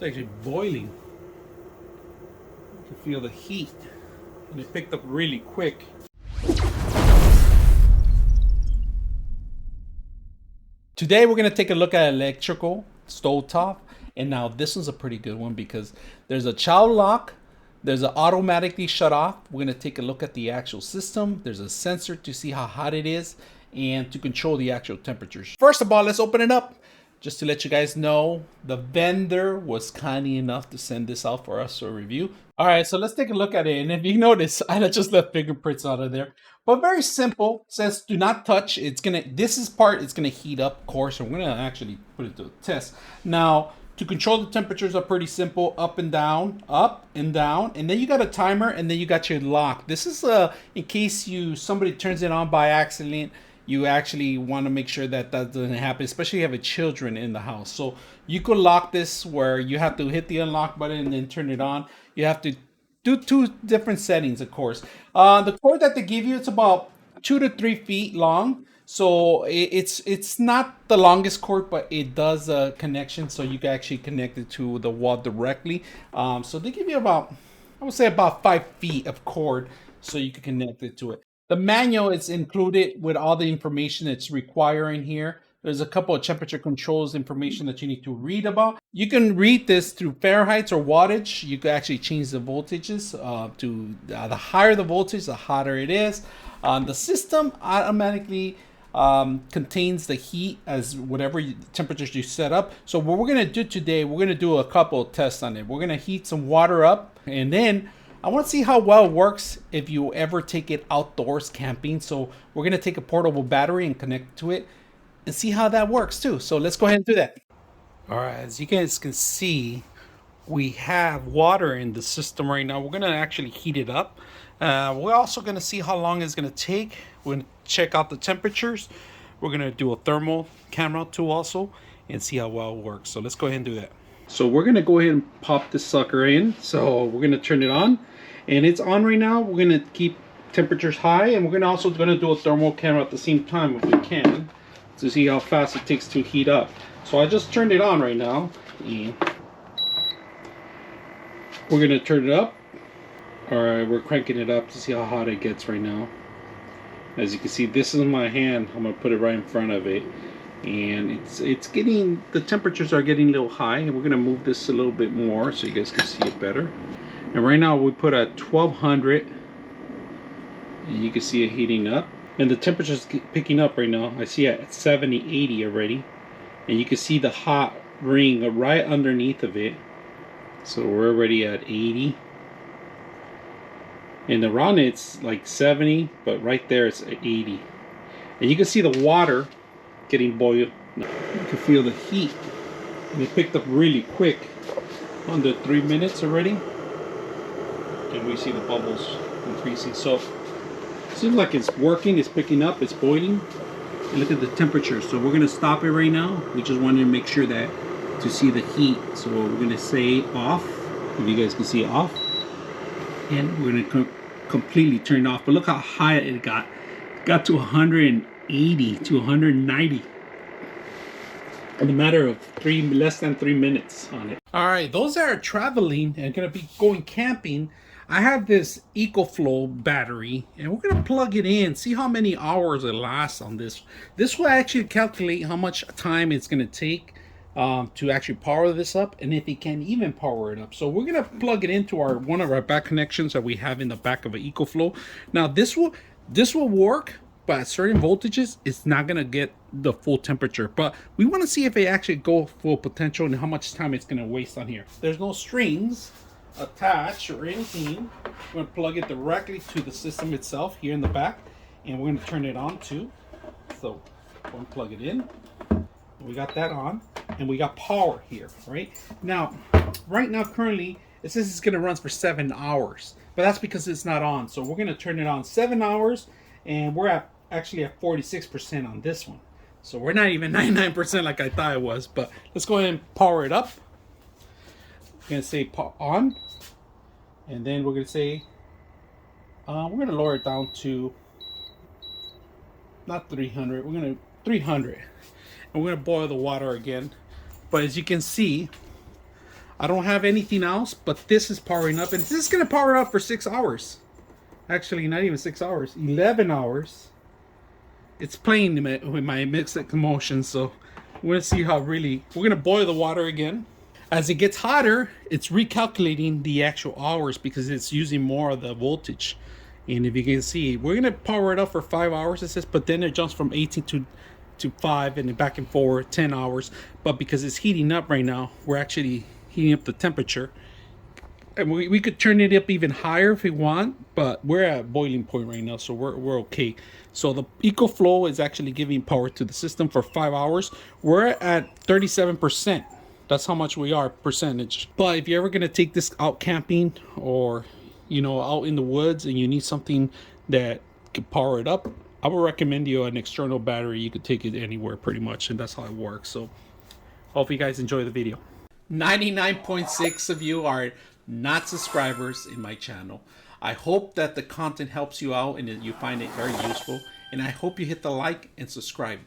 It's actually boiling. You can feel the heat, and it picked up really quick. Today we're going to take a look at electrical stovetop, and now this one's a pretty good one because there's a child lock, there's an automatically shut off. We're going to take a look at the actual system. There's a sensor to see how hot it is and to control the actual temperatures. First of all, let's open it up. Just to let you guys know, the vendor was kind enough to send this out for us to review. All right, so let's take a look at it. And if you notice, I just left fingerprints out of there. But very simple. It says do not touch. It's gonna, this is part, it's gonna heat up, of course. So we're gonna actually put it to a test. Now, to control the temperatures are pretty simple, up and down, and then you got a timer, and then you got your lock. This is in case somebody turns it on by accident. You actually want to make sure that doesn't happen, especially if you have children in the house. So you could lock this where you have to hit the unlock button and then turn it on. You have to do two different settings, of course. The cord that they give you, it's about 2 to 3 feet long. So it's not the longest cord, but it does a connection, so you can actually connect it to the wall directly. So they give you about, I would say about 5 feet of cord, so you can connect it to it. The manual is included with all the information it's requiring here. There's a couple of temperature controls information that you need to read about. You can read this through Fahrenheit or wattage. You can actually change the voltages to the higher the voltage, the hotter it is. The system automatically contains the heat as whatever temperatures you set up. So what we're going to do today, we're going to do a couple of tests on it. We're going to heat some water up, and then I want to see how well it works if you ever take it outdoors camping. So we're going to take a portable battery and connect to it and see how that works too. So let's go ahead and do that. All right, as you guys can see, we have water in the system right now. We're going to actually heat it up. We're also going to see how long it's going to take. We're going to check out the temperatures. We're going to do a thermal camera too also and see how well it works. So let's go ahead and do that. So we're going to go ahead and pop this sucker in. So we're going to turn it on, and it's on right now. We're going to keep temperatures high, and we're also going to do a thermal camera at the same time if we can to see how fast it takes to heat up. So I just turned it on right now, and we're going to turn it up. All right, we're cranking it up to see how hot it gets right now. As you can see, this is my hand. I'm going to put it right in front of it. And it's getting, the temperatures are getting a little high, and we're going to move this a little bit more so you guys can see it better. And right now we put at 1200, and you can see it heating up, and the temperature's picking up right now. I see it at 70-80 already, and you can see the hot ring right underneath of it. So we're already at 80, and around it's like 70, but right there it's at 80, and you can see the water getting boiled. You can feel the heat, and it picked up really quick, under 3 minutes already, and we see the bubbles increasing. So it seems like it's working, it's picking up, it's boiling. And look at the temperature. So we're going to stop it right now. We just wanted to make sure that to see the heat. So we're going to say off, if you guys can see off, and we're going to completely turn it off. But look how high it got. It got to 180 to 190 in a matter of less than 3 minutes on it. All right, those that are traveling and gonna be going camping, I have this EcoFlow battery, and we're gonna plug it in, see how many hours it lasts on this. This will actually calculate how much time it's gonna take to actually power this up, and if it can even power it up. So we're gonna plug it into one of our back connections that we have in the back of an EcoFlow. Now this will work, but at certain voltages it's not going to get the full temperature. But we want to see if it actually go full potential and how much time it's going to waste on here. There's no strings attached or anything. We're going to plug it directly to the system itself here in the back, and we're going to turn it on too. So we're going to plug it in. We got that on, and we got power here. Right now currently it says it's going to run for 7 hours, but that's because it's not on. So we're going to turn it on 7 hours, and we're actually at 46% on this one. So we're not even 99% like I thought it was. But let's go ahead and power it up. We're going to say on, and then we're going to say we're going to lower it down to not 300. We're going to 300, and we're going to boil the water again. But as you can see, I don't have anything else, but this is powering up, and this is gonna power up for 6 hours. Actually, not even 6 hours, 11 hours. It's playing with my mixed emotions, so we're gonna see how really, we're gonna boil the water again. As it gets hotter, it's recalculating the actual hours because it's using more of the voltage. And if you can see, we're gonna power it up for 5 hours, it says, but then it jumps from 18 to 5 and then back and forth 10 hours. But because it's heating up right now, we're actually heating up the temperature. And we could turn it up even higher if we want, but we're at boiling point right now, so we're okay. So the EcoFlow is actually giving power to the system for 5 hours. We're at 37%. That's how much we are percentage. But if you're ever gonna take this out camping or out in the woods and you need something that can power it up, I would recommend you an external battery. You could take it anywhere pretty much, and that's how it works. So hope you guys enjoy the video. 99.6 of you are not subscribers in my channel. I hope that the content helps you out and that you find it very useful, and I hope you hit the like and subscribe.